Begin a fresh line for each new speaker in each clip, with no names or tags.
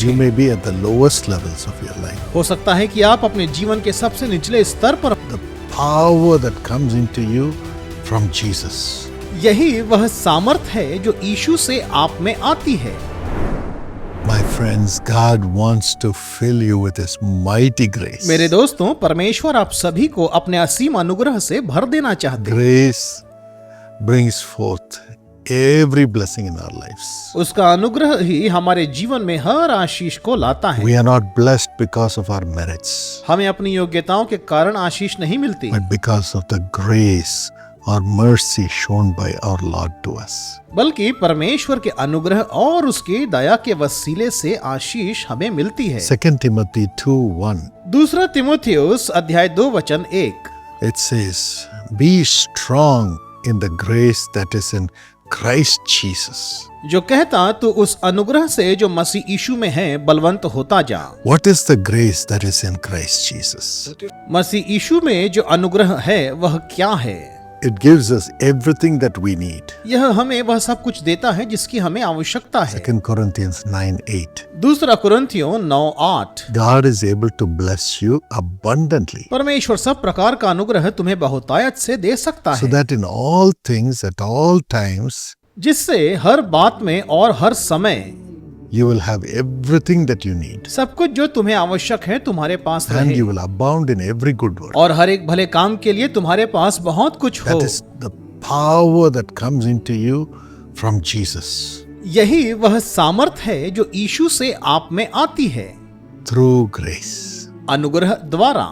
उठें।
You may be at the lowest levels of your life.
हो सकता है कि आप अपने जीवन के सबसे निचले स्तर पर।
The power that comes into you from Jesus.
यही वह सामर्थ है जो यीशु से आप में आती है।
My friends, God wants to fill you with His mighty grace.
मेरे दोस्तों, परमेश्वर आप सभी को अपने असीम अनुग्रह से भर देना चाहते हैं।
Grace brings forth every blessing in our lives.
उसका अनुग्रह ही हमारे जीवन में हर आशीष को लाता है।
We are not blessed because of our merits,
हमें अपनी योग्यताओं के कारण आशीष नहीं मिलती,
but because of the grace or mercy shown by our Lord to us.
बल्कि परमेश्वर के अनुग्रह और उसकी दया के वसीले से आशीष हमें मिलती है।
2 Timothy 2:1.
दूसरा तीमुथियुस अध्याय 2:1।
It says, "Be strong in the grace that is in Christ Jesus."
जो कहता तो उस अनुग्रह से जो मसीह यीशु में है बलवंत होता जा।
What is the grace that is in Christ Jesus?
मसीह यीशु में जो अनुग्रह है वह क्या है?
It gives us everything that we need.
यह हमें वह सब कुछ देता है जिसकी हमें आवश्यकता है।
2 Corinthians 9:8.
दूसरा कुरिन्थियों 9:8।
God is able to bless you abundantly,
परमेश्वर सब प्रकार का अनुग्रह तुम्हें बहुतायत से दे सकता
so
है,
that in all things at all times
जिससे हर बात में और हर समय
you will have everything that you need,
सब कुछ जो तुम्हें आवश्यक है तुम्हारे पास
and
रहे,
you will abound in every good work.
और हर एक भले काम के लिए तुम्हारे पास बहुत कुछ हो।
That is the power that comes into you from Jesus
यही वह सामर्थ है जो यीशु से आप में आती है
through grace.
अनुग्रह द्वारा।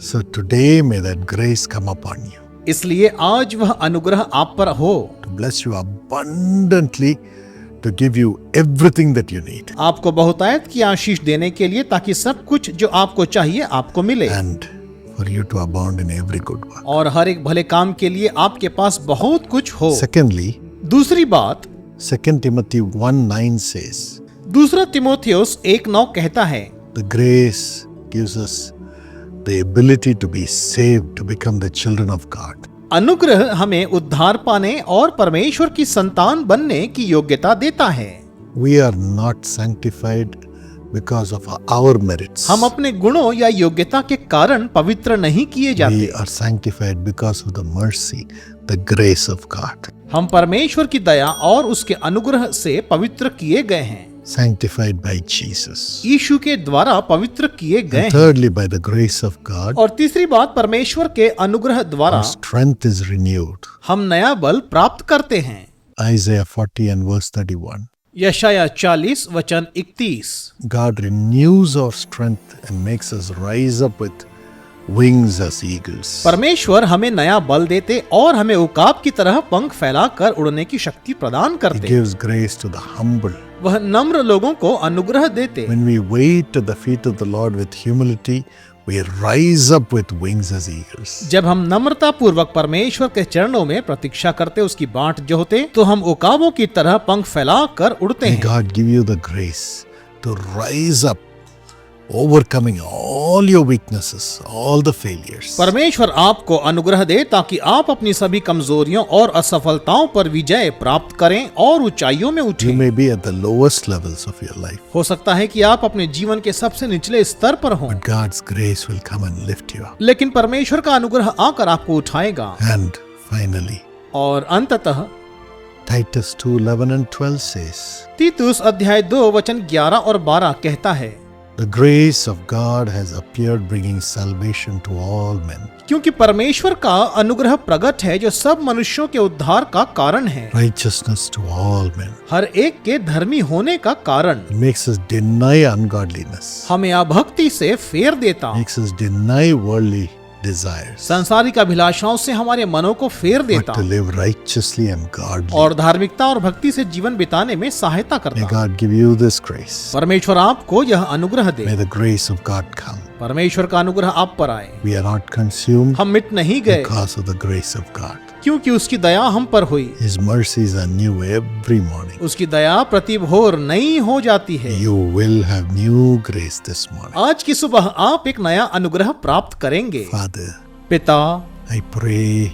So today may that grace come upon you
इसलिए आज वह अनुग्रह आप पर हो,
to bless you abundantly, to give you everything that you need,
आपको बहुतायत की आशीष देने के लिए, ताकि सब कुछ जो आपको चाहिए आपको मिले,
and for you to abound in every good work.
और हर एक भले काम के लिए आपके पास बहुत कुछ हो।
Secondly,
दूसरी बात,
2 Timothy 1:9 says,
दूसरा तीमुथियुस 1:9 कहता है,
the grace gives us the ability to be saved, to become the children of God.
अनुग्रह हमें उद्धार पाने और परमेश्वर की संतान बनने की योग्यता देता है।
We are not sanctified because of our merits.
हम अपने गुणों या योग्यता के कारण पवित्र नहीं किए
We
जाते,
are sanctified because of the mercy, the grace of God.
हम परमेश्वर की दया और उसके अनुग्रह से पवित्र किए गए हैं,
Sanctified by Jesus.
यीशु के द्वारा पवित्र किए गए
And
हैं।
thirdly, by the grace of God,
और तीसरी बात, परमेश्वर के अनुग्रह द्वारा
our strength is renewed.
हम नया बल प्राप्त करते हैं।
Isaiah 40 and verse 31.
यशायाह 40:31।
God renews our strength and makes us rise up with wings as eagles.
परमेश्वर हमें नया बल देते और हमें उकाब की तरह पंख फैलाकर उड़ने की शक्ति प्रदान
He
करते।
gives grace to the humble.
वह नम्र लोगों को अनुग्रह देते।
When we wait at the feet of the Lord with humility, we rise up with wings as eagles.
जब हम नम्रता पूर्वक परमेश्वर के चरणों में प्रतीक्षा करते, उसकी बाट जोहते, तो हम उकाबों की तरह पंख फैलाकर उड़ते
May
हैं।
God give you the grace to rise up, overcoming all your weaknesses, all the failures.
परमेश्वर आपको अनुग्रह दे ताकि आप अपनी सभी कमजोरियों और असफलताओं पर विजय प्राप्त करें और ऊंचाइयों में
You
उठें।
may be at the lowest levels of your life,
हो सकता है कि आप अपने जीवन के सबसे निचले स्तर पर हों,
but God's grace will come and lift you up.
लेकिन परमेश्वर का अनुग्रह आकर आपको उठाएगा।
And finally,
और अंततः
Titus 2:11 and 12 says,
तीतुस अध्याय 2:11 और 12 कहता है,
the grace of God has appeared, bringing salvation to all men.
क्योंकि परमेश्वर का अनुग्रह प्रकट है जो सब मनुष्यों के उद्धार का कारण है,
Righteousness to all men.
हर एक के धर्मी होने का कारण।
It makes us deny ungodliness,
हमें अभक्ति से फेर देता,
makes us deny worldly desires,
सांसारिक अभिलाषाओं से हमारे मनों को फेर
but
देता,
to live righteously and godly.
और धार्मिकता और भक्ति से जीवन बिताने में सहायता
May
करता।
God give you this grace.
परमेश्वर आपको यह अनुग्रह दे।
May the grace of God come.
परमेश्वर का अनुग्रह आप पर आए।
We are not consumed
हम मिट नहीं गए
because of the grace of God.
क्योंकि उसकी दया हम पर हुई।
His mercies are new every morning.
उसकी दया प्रति भोर नई हो जाती है।
You will have new grace this morning.
आज की सुबह आप एक नया अनुग्रह प्राप्त करेंगे।
Father,
पिता,
I pray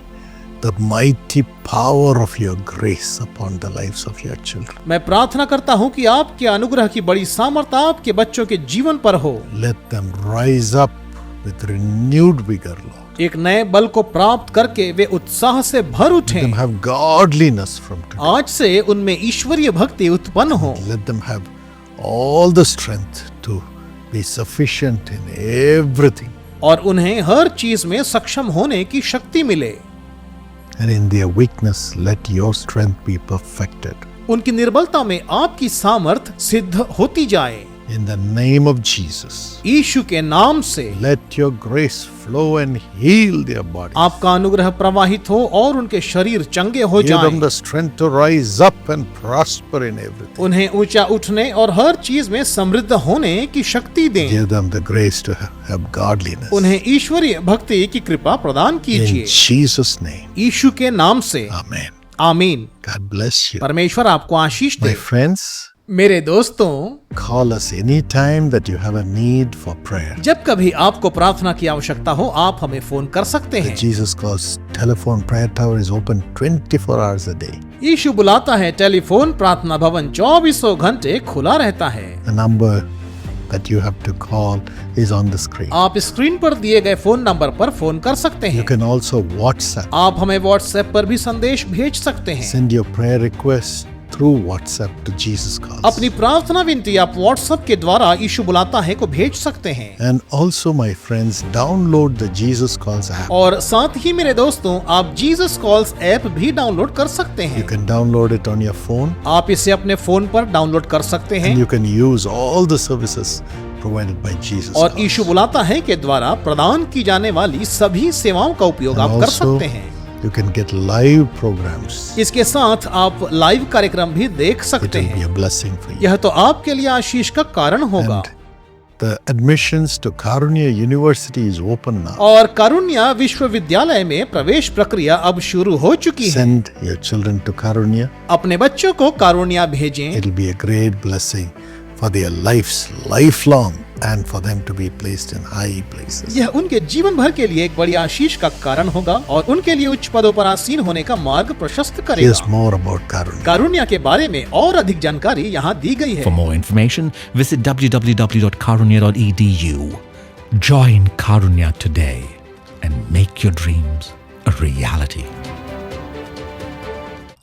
the mighty power of your grace upon the lives of your children.
मैं प्रार्थना करता हूँ कि आपके अनुग्रह की बड़ी सामर्थ्य आपके बच्चों के जीवन पर हो।
Let them rise up with renewed vigor, Lord.
एक नए बल को प्राप्त करके वे उत्साह से भर
Let
उठें।
them have godliness from today.
आज से उनमें ईश्वरीय भक्ति उत्पन्न हो।
Let them have all the strength to be sufficient in everything.
और उन्हें हर चीज में सक्षम होने की शक्ति मिले।
And in their weakness, let your strength be perfected.
उनकी निर्बलता में आपकी सामर्थ सिद्ध होती जाए।
In the name of Jesus,
यीशु के नाम से
let your grace flow and heal their bodies.
आपका अनुग्रह प्रवाहित हो और उनके शरीर चंगे हो
Give them
जाएं।
the strength to rise up and prosper in everything.
उन्हें ऊंचा उठने और हर चीज में समृद्ध होने की शक्ति दें।
Give them the grace to have godliness.
उन्हें ईश्वरीय भक्ति की कृपा प्रदान
In
कीजिए।
Jesus' name,
यीशु के नाम से
Amen.
आमीन।
God bless you.
परमेश्वर आपको आशीष
My
दे।
friends,
मेरे दोस्तों,
call us anytime that you have a need for prayer.
जब कभी आपको प्रार्थना की आवश्यकता हो आप हमें फोन कर सकते
The
हैं।
Jesus Calls telephone prayer tower is open 24 hours a day.
यीशु बुलाता है टेलीफोन प्रार्थना भवन 24 घंटे खुला रहता है।
The number that you have to call is on the screen.
आप स्क्रीन पर दिए गए फोन नंबर पर फोन कर सकते
You
हैं।
can also WhatsApp.
आप हमें व्हाट्सएप पर भी संदेश भेज सकते हैं।
Send your prayer request through WhatsApp to Jesus Calls.
अपनी प्रार्थना विनती आप व्हाट्सएप के द्वारा यीशु बुलाता है को भेज सकते हैं।
And also, my friends, download the Jesus Calls app.
और साथ ही मेरे दोस्तों आप जीसस कॉल्स ऐप भी डाउनलोड कर सकते
You
हैं।
can download it on your phone
आप इसे अपने फोन पर डाउनलोड कर सकते
and
हैं
you can use all the services provided by Jesus
और
Calls.
यीशु बुलाता है के द्वारा प्रदान की जाने वाली सभी सेवाओं का उपयोग
And
आप कर
also,
सकते हैं।
you can get live programs.
इसके साथ आप लाइव कार्यक्रम भी देख
It
सकते
will be
हैं।
a blessing for you.
यह तो आपके लिए आशीष का कारण होगा।
And the admissions to Karunya University is open now.
और कारुण्या विश्वविद्यालय में प्रवेश प्रक्रिया अब शुरू हो चुकी है।
Send your children to Karunya.
अपने बच्चों को कारुण्या भेजें।
It will be a great blessing for their lives lifelong and for them to be placed in high places.
यह उनके जीवन भर के लिए एक बड़ी आशीष का कारण होगा और उनके लिए उच्च पदों पर आसीन होने का मार्ग प्रशस्त
Here's
करेगा।
more about Karunya.
कारुण्या के बारे में और अधिक जानकारी यहाँ दी गई
For
है।
more information, visit www.karunya.edu. Join Karunya today and make your dreams a reality.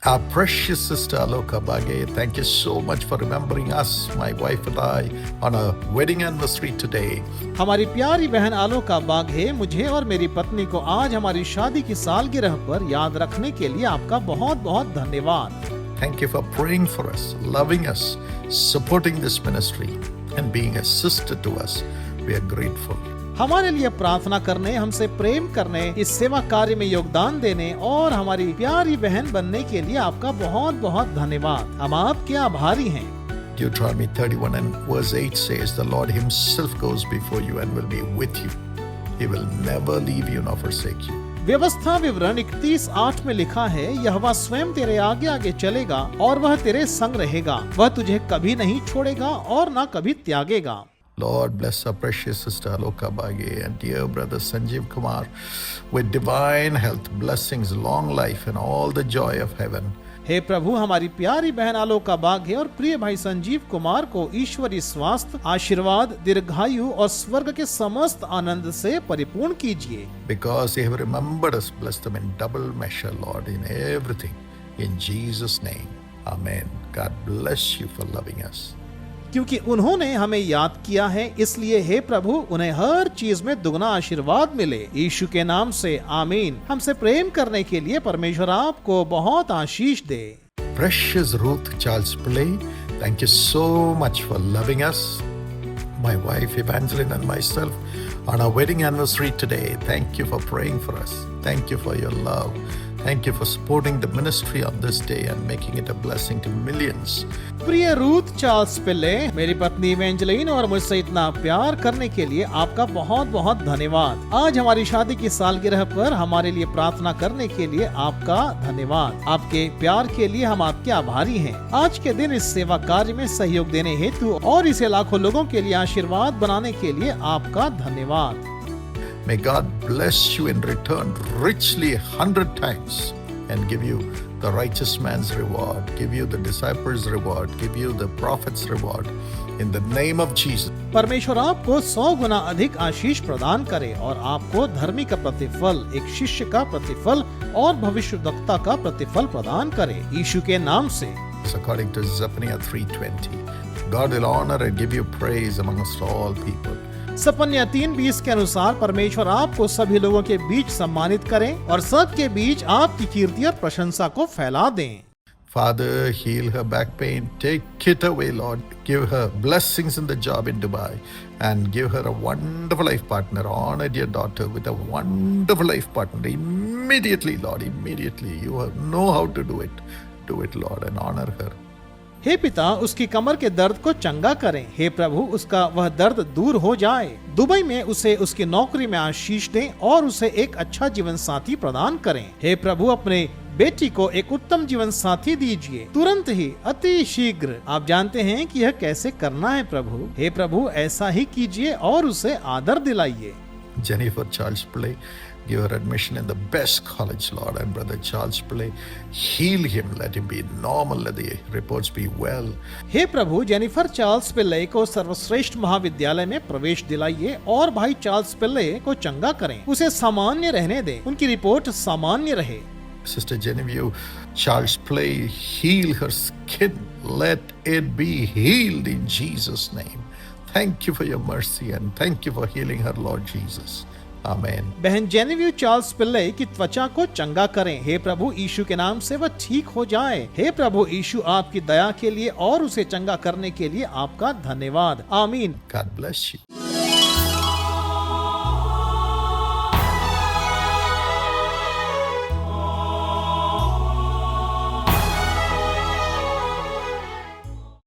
Our precious sister Aloka Bage, thank you so much for remembering us, my wife and I, on our wedding anniversary today.
हमारी प्यारी बहन आलोका बाघे मुझे और मेरी पत्नी को आज हमारी शादी की सालगिरह पर याद रखने के लिए आपका बहुत बहुत धन्यवाद।
Thank you for praying for us, loving us, supporting this ministry, and being a sister to us. We are grateful.
हमारे लिए प्रार्थना करने, हमसे प्रेम करने, इस सेवा कार्य में योगदान देने और हमारी प्यारी बहन बनने के लिए आपका बहुत बहुत धन्यवाद। हम आपके आभारी हैं।
Deuteronomy 31 and verse 8 says, the Lord himself goes before you and will be with you. He will never leave you nor forsake you.
व्यवस्था विवरण 31:8 में लिखा है, यहोवा स्वयं तेरे आगे आगे चलेगा और वह तेरे संग रहेगा, वह तुझे कभी नहीं छोड़ेगा और न कभी त्यागेगा।
Lord, bless our precious sister Aloka Bage and dear brother Sanjeev Kumar with divine health, blessings, long life and all the joy of heaven.
हे प्रभु, हमारी प्यारी बहन आलोका बाघे और प्रिय भाई संजीव कुमार को ईश्वरीय स्वास्थ्य, आशीर्वाद, दीर्घायु और स्वर्ग के समस्त आनंद से परिपूर्ण कीजिए।
Because they have remembered us, bless them in double measure, Lord, in everything. In Jesus' name, Amen. God bless you for loving us.
क्योंकि उन्होंने हमें याद किया है, इसलिए हे प्रभु उन्हें हर चीज में दुगना आशीर्वाद मिले। यीशु के नाम से आमीन। हमसे प्रेम करने के लिए परमेश्वर आपको बहुत आशीष दे।
Precious Ruth Charles Pillay, thank you so much for loving us. My wife Evangeline and myself on our wedding anniversary today. Thank you for praying for us. Thank you for your love. Thank you for supporting the ministry on this day and making it a blessing to millions.
प्रिय Ruth Charles पिल्ले, मेरी पत्नी इवेंजेलिन और मुझसे इतना प्यार करने के लिए आपका बहुत बहुत धन्यवाद। आज हमारी शादी की सालगिरह पर हमारे लिए प्रार्थना करने के लिए आपका धन्यवाद। आपके प्यार के लिए हम आपके आभारी हैं। आज के दिन इस सेवा कार्य में सहयोग देने हेतु और इसे लाखों लोगों के लिए आशीर्वाद बनाने के लिए आपका धन्यवाद।
May God bless you in return richly 100 times and give you the righteous man's reward, give you the disciples' reward, give you the prophet's reward. In the name of Jesus.
परमेश्वर आपको 100 गुना अधिक आशीष प्रदान करे और आपको धर्मी का प्रतिफल, एक शिष्य का प्रतिफल और भविष्यवक्ता का प्रतिफल प्रदान करे यीशु के नाम से।
According to Zephaniah 3:20, God will honor and give you praise amongst all people.
सपन्या 3:20 के अनुसार परमेश्वर आपको सभी लोगों के बीच सम्मानित करें और सबके बीच आपकी कीर्ति और प्रशंसा को फैला दें।
Father, heal her back pain. Take it away, Lord. Give her blessings in the job in Dubai and give her a wonderful life partner. Honor dear daughter with a wonderful life partner. Immediately, Lord, immediately. You know how to do it. Do it, Lord, and honor her.
हे पिता, उसकी कमर के दर्द को चंगा करें। हे प्रभु, उसका वह दर्द दूर हो जाए। दुबई में उसे उसकी नौकरी में आशीष दें और उसे एक अच्छा जीवन साथी प्रदान करें। हे प्रभु, अपने बेटी को एक उत्तम जीवन साथी दीजिए तुरंत ही, अति शीघ्र। आप जानते हैं कि यह कैसे करना है प्रभु। हे प्रभु, ऐसा ही कीजिए और उसे आदर दिलाइए।
Jennifer Charles Pillay, give her admission in the best college, Lord, and brother Charles Pillay, heal him, let him be normal, let the reports be well.
हे प्रभु, जेनिफर चार्ल्स पिल्ले को सर्वश्रेष्ठ महाविद्यालय में प्रवेश दिलाइए और भाई चार्ल्स पिल्ले को चंगा करें, उसे सामान्य रहने दें, उनकी रिपोर्ट सामान्य रहे।
Sister Genevieve Charles Pillay, heal her skin, let it be healed in Jesus' name. Thank you for your mercy and thank you for healing her, Lord Jesus. Amen.
बहन जेनेविव चार्ल्स पिल्ले की त्वचा को चंगा करें। हे प्रभु, यीशु के नाम से वह ठीक हो जाए। हे प्रभु यीशु, आपकी दया के लिए और उसे चंगा करने के लिए आपका धन्यवाद। आमीन।
God bless you.